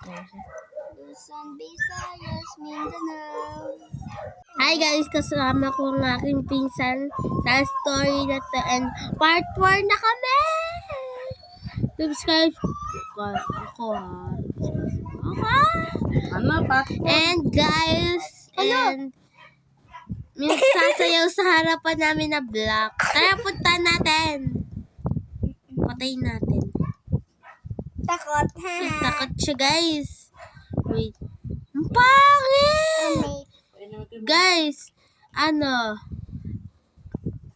Luzon, Visayas, Mindanao. Hi guys, kasama ko ang aking pinsan sa story na to and part 4 na kami! Subscribe ako ha. Ano pa? And guys, and may sasayaw sa harapan namin na vlog. Tara, punta natin. Patayin natin. Takot. Takot siya guys. Wait. Ang pangit! Guys,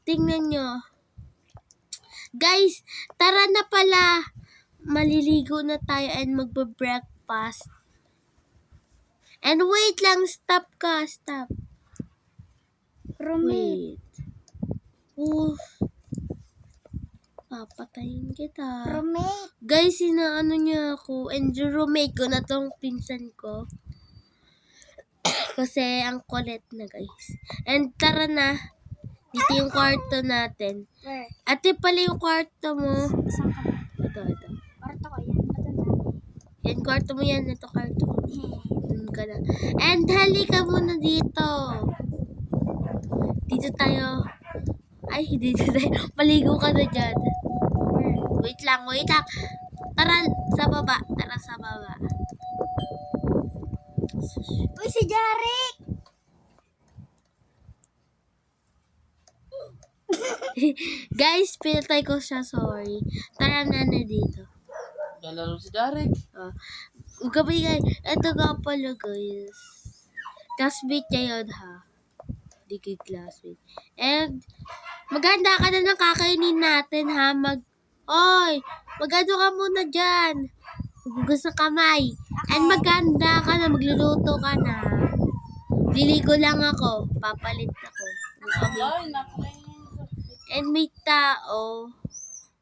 tingnan nyo. Guys, tara na pala. Maliligo na tayo and magbe-breakfast. And wait lang, stop ka, stop. Roommate. Wait. Oof. Papatayin kita. Roommate. Guys, inaano niya ako. And yung roommate ko na tong pinsan ko. Kasi ang kulit na guys. And tara na. Dito yung kwarto natin. Where? Ate pala yung kwarto mo. Saan ka ba? Ito. Kwarto ko yan. Matanda. Yan, kwarto mo yan. Ito kwarto ko. Dun ka na. And halika muna dito. Dito tayo. Ay, dito tayo. Maligo ka na dyan. Wait lang. Tara sa baba. Uy, si Jarek! Guys, pinatay ko siya. Sorry. Tara na dito. Galaro si Derek. Gabi guys. Ito nga pala guys. Classmate niya yun ha. Di kay classmate. And maganda ka na ng kakainin natin ha. Oy! Magano ka muna dyan. Magugas ng kamay. And maganda ka na. Magluluto ka na. Liligo lang ako. Papalit ako. Ay, naku. And may tao.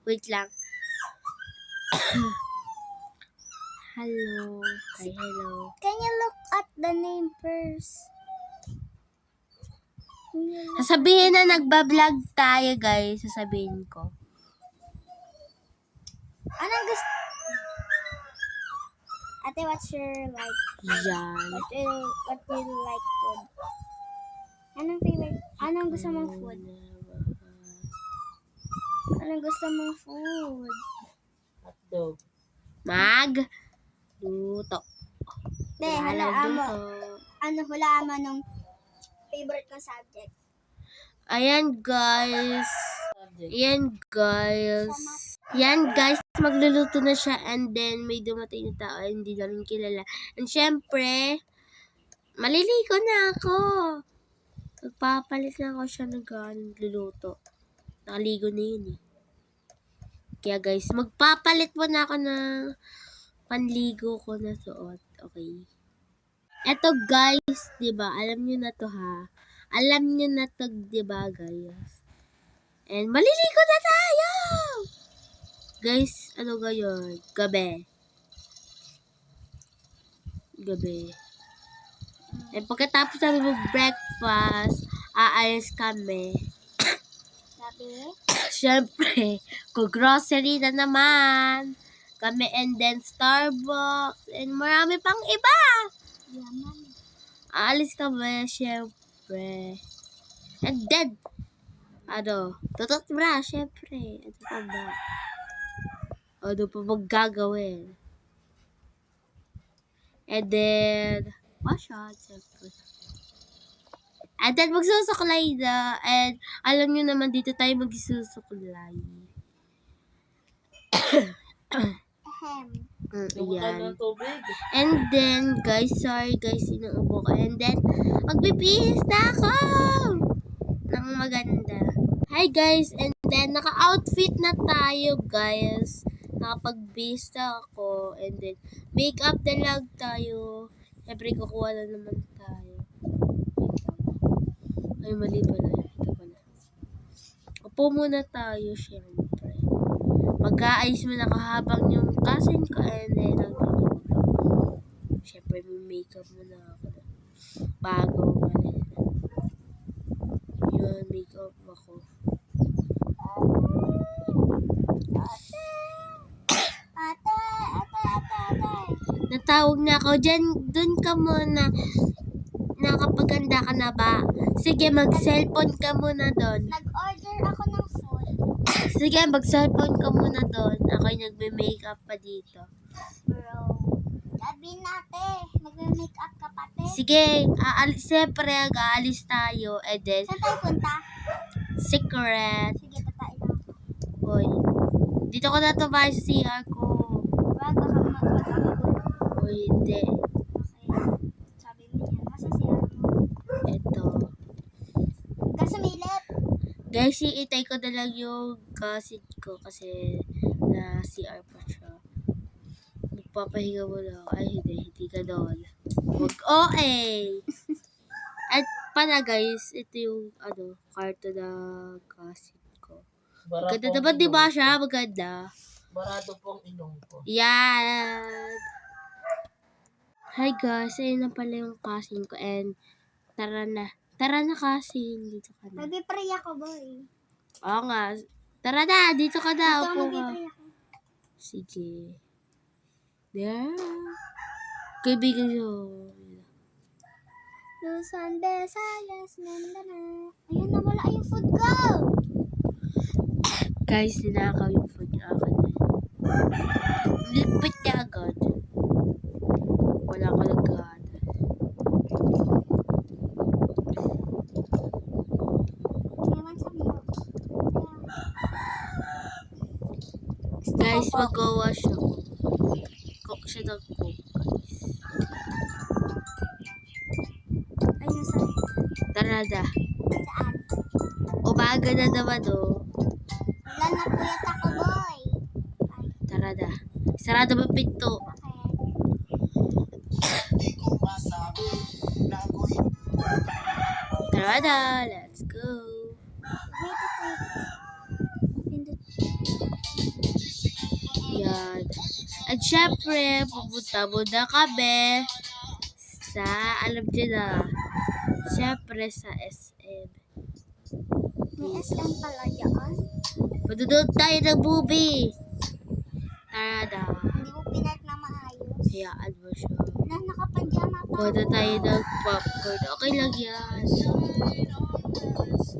Wait lang. Hello. Hi, hello. Can you look at the name first? Sasabihin na nagbablog tayo, guys. Sasabihin ko. Anong gusto? Ate, what's your like? Yan. What do you like food? Anong favorite? Anong gusto mong food? Anong gusto mong food? Hotdog. Luto. De, hulaan mo nung favorite kong subject. Ayan, guys. Yan, guys. Magluluto na siya and then may dumating na tao hindi namin kilala. And syempre, maliligo na ako. Magpapalit na ako siya nagluluto. Nakaligo na yun eh. Kaya guys, magpapalit mo na ako ng panligo ko na suot. Okay. Eto guys, diba? Alam nyo na to ha. Alam nyo na to, diba guys? And maliligo na tayo! Guys, ano gayon? Gabi. And pagkatapos namin mag-breakfast, aalis kami. Sabi? Siyempre, grocery na naman. Kami and then Starbucks and marami pang iba. Yaman. Aalis kami, siyempre. And then, tututbra, siyempre. Ano pa ba? Ano pa maggagawin? And then, wash out, siyempre. And then, magsusuklay na. And, alam nyo naman, dito tayo magsusuklay. Lubutan Ayan. ng tubig. And then, guys, sorry guys, inuubo ko. And then, magbibihis na ako! Nang maganda. Hi guys, and then, naka-outfit na tayo, guys. Nakapagbihis na ako. And then, makeup na lang tayo. Siyempre, kukuha na naman tayo. Ay, mali pala. Ito pala. Upo muna tayo, siyempre. Pagka-ayos mo na kahabang yung kasin ko, and then, siyempre, may makeup muna ako. Bago umalis. Yun, makeup ako. Ate. Natawag na ako. Dun ka muna. Nakapaganda ka na ba? Sige, mag-cellphone ka muna doon. Nag-order ako ng food. Sige, mag-cellphone ka muna doon. Ako'y nagme-makeup pa dito. Bro. Sabi natin, magme-make up ka pati. Sige, siyempre, aalis tayo. And then, Saan tayo punta? secret. Sige, tatain lang ako. Hoy, dito ko na tumayo sa CR ko. Wag, baka mag-ako. Hoy, hindi. Okay. Sabi mo niya, nasa siya. Ito. Kasumilip. Guys, iitay ko na lang yung cousin ko kasi na CR pa siya. Magpapahinga mo na ako. Ay, hindi ka doon. Huwag OA! At pala guys, ito yung kwarto na cousin ko. Maganda naman, di ba siya? Maganda. Barado pong ilong ko. Yan! Hi guys, ayun na pala yung cousin ko and tara na. Tara na cousin, dito ka na. Mag-pray ako, boy. Oo nga. Tara na, dito ka na. Ito, Upo ka. mag-pray ako. Sige. Yeah. Kaibigan nyo. Luzon, Visayas, Mindanao. Ayun, nawala yung food ko. Guys, ninakaw yung food niya akin na yun. Nilipit niya agad. Wala ka lagad. Ewan sa iyo. Guys, mag-wash ako. Cook siya ng cook, guys. Ay, nasa. Tara na. Saan? Umaga na naman, oh. Wala na puyat ako, boy. Ay, Tara na. Sarado mo yung pinto. okay. Tara na. Let's go. Pindot. Yan. At syempre, pupunta muna kami sa, alam niyo na, syempre sa SM. May SM pala dyan. Madudod tayo ng movie. Tara na. Hindi mo pinat na maayos. Hayaan mo siya. Na nakapanjama pa. Kuha na tayo ng popcorn. Okay lang yan. Meron pala dito.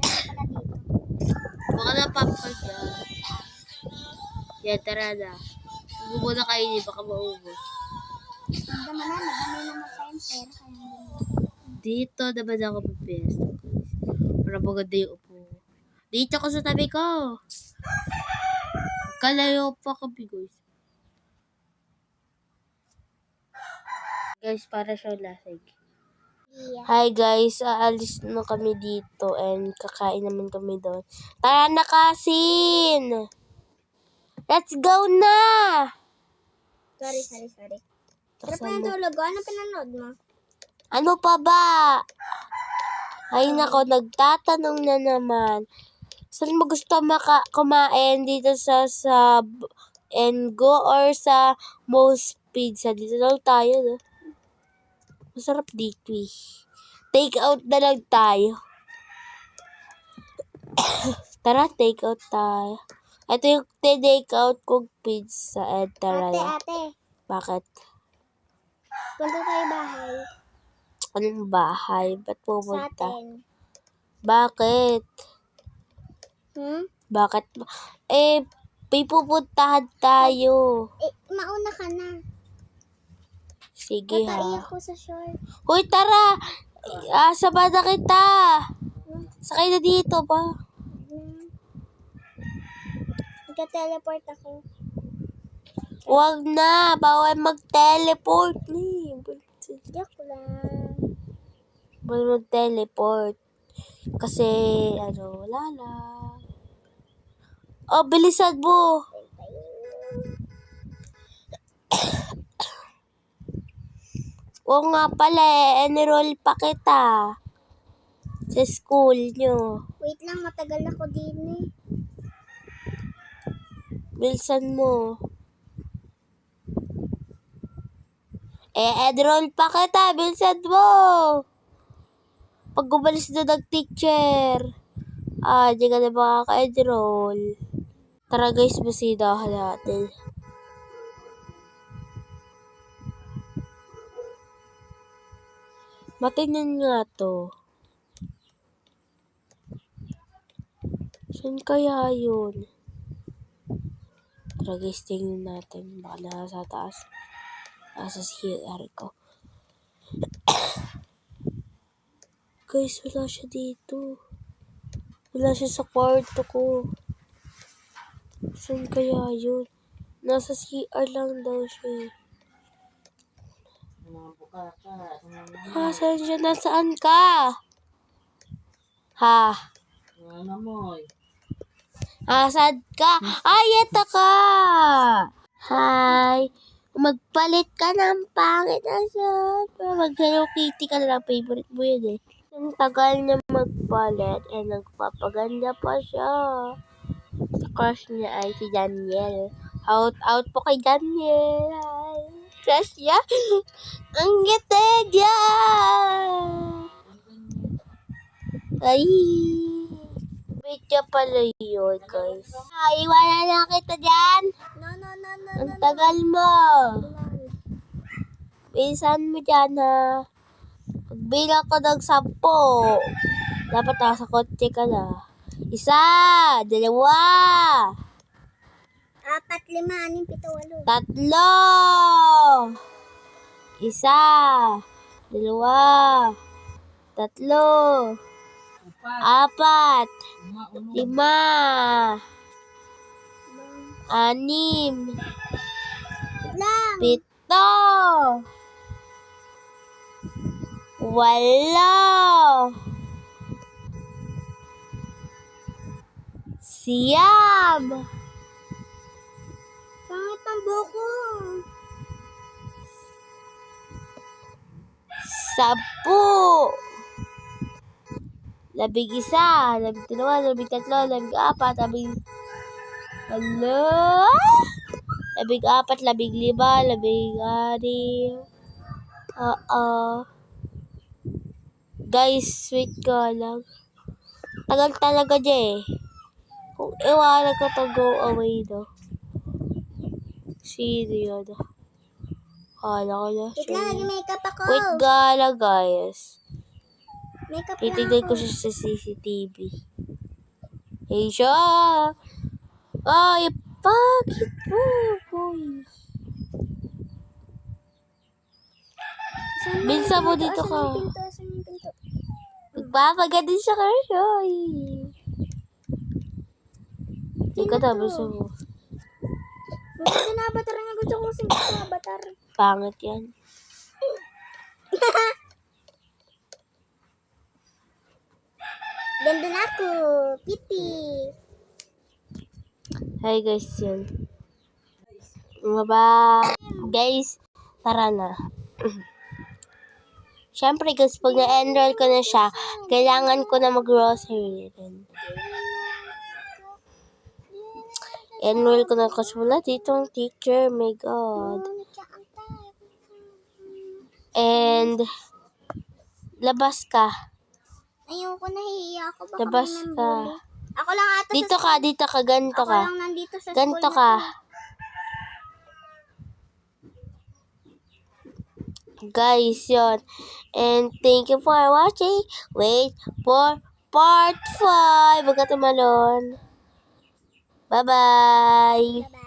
Kuha na popcorn yan. Yan, tara na. Huwag mo na kainin, baka maubos. Hindi naman na, madami naman tayong pera. Kaya hindi mo. Dito naman ako mag-pesto. Para maganda yung upo. Dito ko sa tabi ko. Kalayo pa kami, guys. Guys, para siya lasig. Yeah. Hi guys, aalis na kami dito and kakain naman kami doon. Tara na kasin! Let's go na! Sorry. Pero Taksan pa yung mo. tulog ko, ano pinanood mo? Ano pa ba? Ay nako, nagtatanong na naman. Saan mo gusto kumain dito sa and go or sa Most Pizza? Dito lang tayo, no? Masarap dito eh. Take out na lang tayo. Tara, take out tayo. Ito yung take out kong pizza. And tara na. Ate. Bakit? Punta tayo bahay. Anong bahay? Ba't Sa pupunta? atin. Bakit? Bakit? May pupuntahan tayo. Mauna ka na. Sige Tataiyak ha. ko sa short. Hoy, tara! Sama na kita! Sakay na dito ba? Nagka-teleport ako. Huwag na! Bawal mag-teleport ni. Joke lang. Bawal mag-teleport. Kasi, wala lang. Oh, bilisan mo! Oo nga pala enroll pa kita sa school nyo. Wait lang, matagal ako din eh. Bilisan mo. Enroll pa kita, bilisan mo. Pag umalis na ng teacher, di ka na makaka-enroll. Tara guys, masidahan natin. Matinin nga to. Saan kaya yun? Tara guys, tingnan natin. Baka nasa taas. Nasa CR ko. Guys, wala siya dito. Wala siya sa kwarto ko. Saan kaya yun? Nasa CR lang daw siya eh. Mga bukaka. Saan siya? Nasaan ka? Ha? Mga namoy. Saan ka? Ay, eto ka! Hi! Magpalit ka ng pangit na siya. Mag-Hello Kitty ka na lang. Favorite mo yun eh. Ang tagal niya magpalit nagpapaganda pa siya. Sa crush niya ay si Daniel. Out po kay Daniel. Hi. Crush niya? Ang gete niya! Ay! Video pala yun, guys. Iwanan na kita dyan. No. Ang tagal mo. Bilisan mo dyan, ha. Pagbilang ko ng 10. Dapat nasa kotse ka na. 1, 2. 4, 5, 6, 7, 8. 3. 1, 2, 3, 4, 5, 6, 7, 8. 9, 10. Pangit ang buko. 10. 11, 12, 13, 14, 14, 15, 16. Guys, wait ka lang. Tagal talaga dyan eh. Kung iwanan ko to go away no. Sino yun? Kala ko na Wait lang, siya. nag-makeup ako. Wait gala guys. Makeup lang Titignan ako. ko siya sa CCTV. Hey siya! Ay, bakit po, boy? Bilsa mo dito ka. Asan yung pinto? Magpapaganda siya ka Shoy. Hindi ka na, bilsa mo. Bakit na avatar na gusto ko sing avatar? Pangit yan. Ganda na ako. Pipi. Hi guys, yun. Bye. Guys, tara na. Siyempre guys, pag na-enroll ko na siya, kailangan ko na mag-grocery rin. Enroll ko na kasi wala dito ang teacher. My God. And, labas ka. Ayoko, nahihiya ako. Baka Labas may ka. bully. Ako lang ata Dito ka, ganito Ako ka. lang nandito sa Ganito school ka. na Guys, yun. And thank you for watching. Wait for part 5. Huwag ka tumalon. Bye-bye. to. Bye.